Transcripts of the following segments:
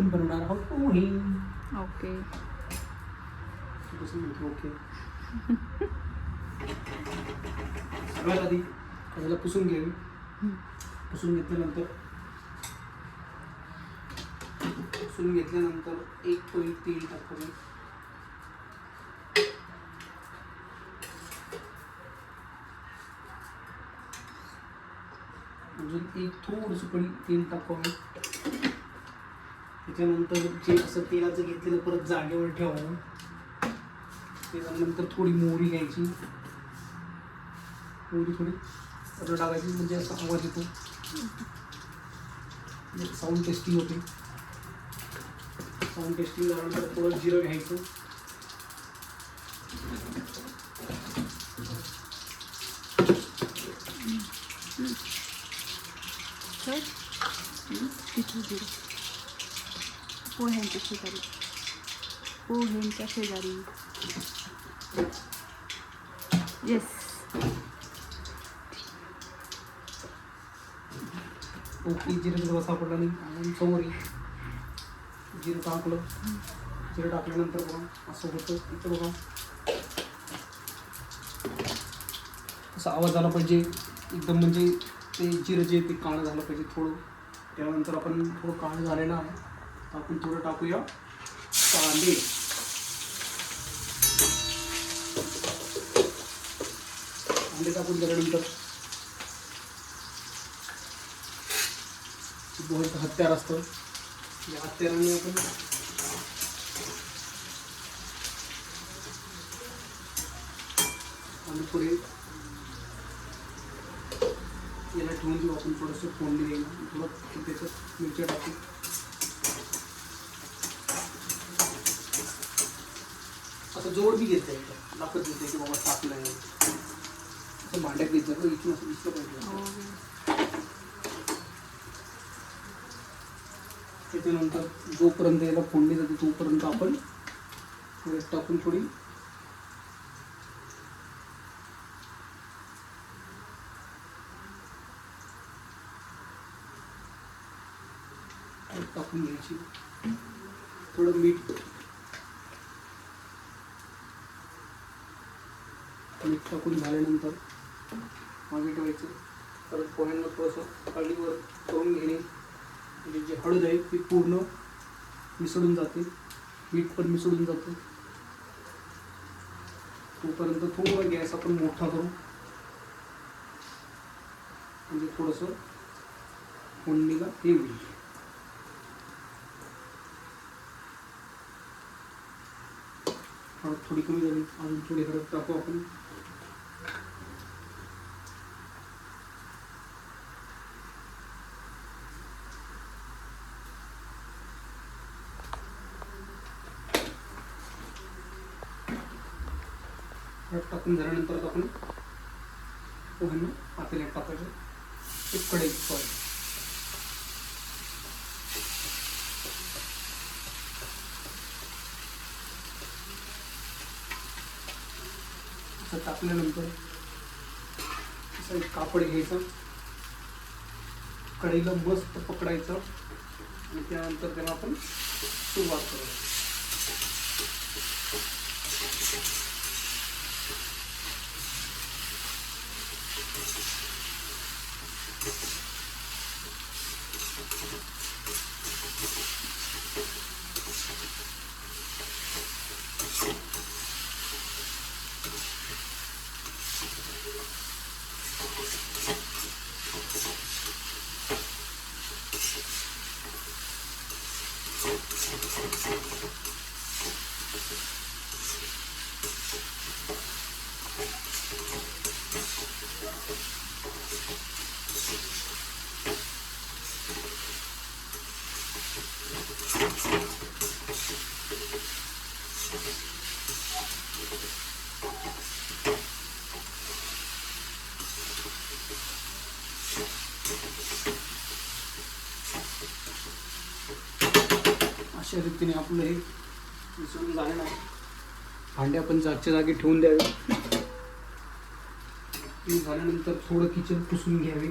आपण बनवणार आहोत पोहे. ओके. ओके. सगळ्यात आधी त्याला पुसून घ्यावी. पुसून घेतल्यानंतर एक पळी तेल टाकावे. अजून एक थोडंसं पळी तेल टाकावे. त्याच्यानंतर जे असं तेलाचं घेतलेलं परत जागेवर ठेवावं. त्याच्यानंतर थोडी मोहरी घ्यायची. मोहरी थोडी टाकायची म्हणजे असा आवाज येतो, साऊंड टेस्टिंग होते. साऊंड टेस्टिंग झाल्यानंतर थोडं जिरं घ्यायचं. पोह्यांच्या शेजारी येस. ओके. जिरं जरा सापडलं नाही आणि समोर जिरं टाकलं. जिरं टाकल्यानंतर बघा असं होतं. इथं बघा असा आवाज आला पाहिजे एकदम, म्हणजे ते जिरं जे ते काळं झालं पाहिजे थोडं. त्यानंतर आपण थोडं काळं झालेलं आहे, तर आपण थोडं टाकूया कांदे. कांदे टाकून झाल्यानंतर पोह्याचं हत्यार असतं, या हत्याराने आपण आणि पुढे याला ठेवून देऊ. आपण थोडंसं फोडणी देईल. थोडं त्याच्यात मिरच्या टाकू. असं जोड बी घेत जाईल, दाखवत येते की बाबा टाकलं आहे. असं भांड्यात घेत जातं, इथून असं दिसलं पाहिजे. त्याच्यानंतर जोपर्यंत याला फोडणी जाते तोपर्यंत आपण टाकून थोडी टाकून घ्यायची. थोडं मीठ टाकून झाल्यानंतर मागे ठेवायचं. परत पोह्यांना थोडंसं काळीवर करून घेणे, म्हणजे जी हळद आहे ती पूर्ण मिसळून जाते, मीठ पण मिसळून जातं. तोपर्यंत थोडा गॅस आपण मोठा करू, म्हणजे थोडंसं फोडणीला हे होईल. हळद थोडी कमी झाली, अजून थोडी हळद टाकू आपण. हळद टाकून झाल्यानंतर आपण पोह्यांना पातेल्यात टाकायचं. एक कढई असं टाकल्यानंतर असं एक कापड घ्यायचं, कढईला मस्त पकडायचं आणि त्यानंतर त्याला आपण सुरुवात करायची. अशा रीतीने आपलं हे मिसळून झालेलं आहे. भांडे आपण जागच्या जागी ठेवून द्यावे. झाल्यानंतर थोडं किचन पुसून घ्यावे,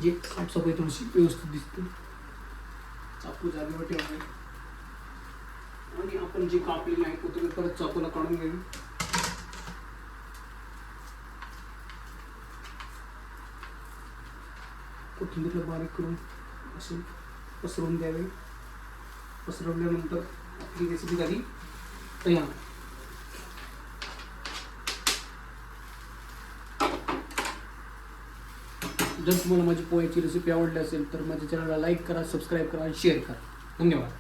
जे साफसफाई थोडीशी व्यवस्थित दिसते. चाकू जागेवर ठेवावे आणि आपण जे कापलेलं आहे कोथिंबीर परत चाकूला काढून घ्यावी. कोथिंबीरला बारीक करून असे पसरवून द्यावे. पसरवल्यानंतर आपली रेसिपी झाली तयार. जर तुम्हाला माझी पोह्याची रेसिपी आवडली असेल तर माझ्या चॅनलला लाईक करा, सबस्क्राईब करा आणि शेअर करा. धन्यवाद.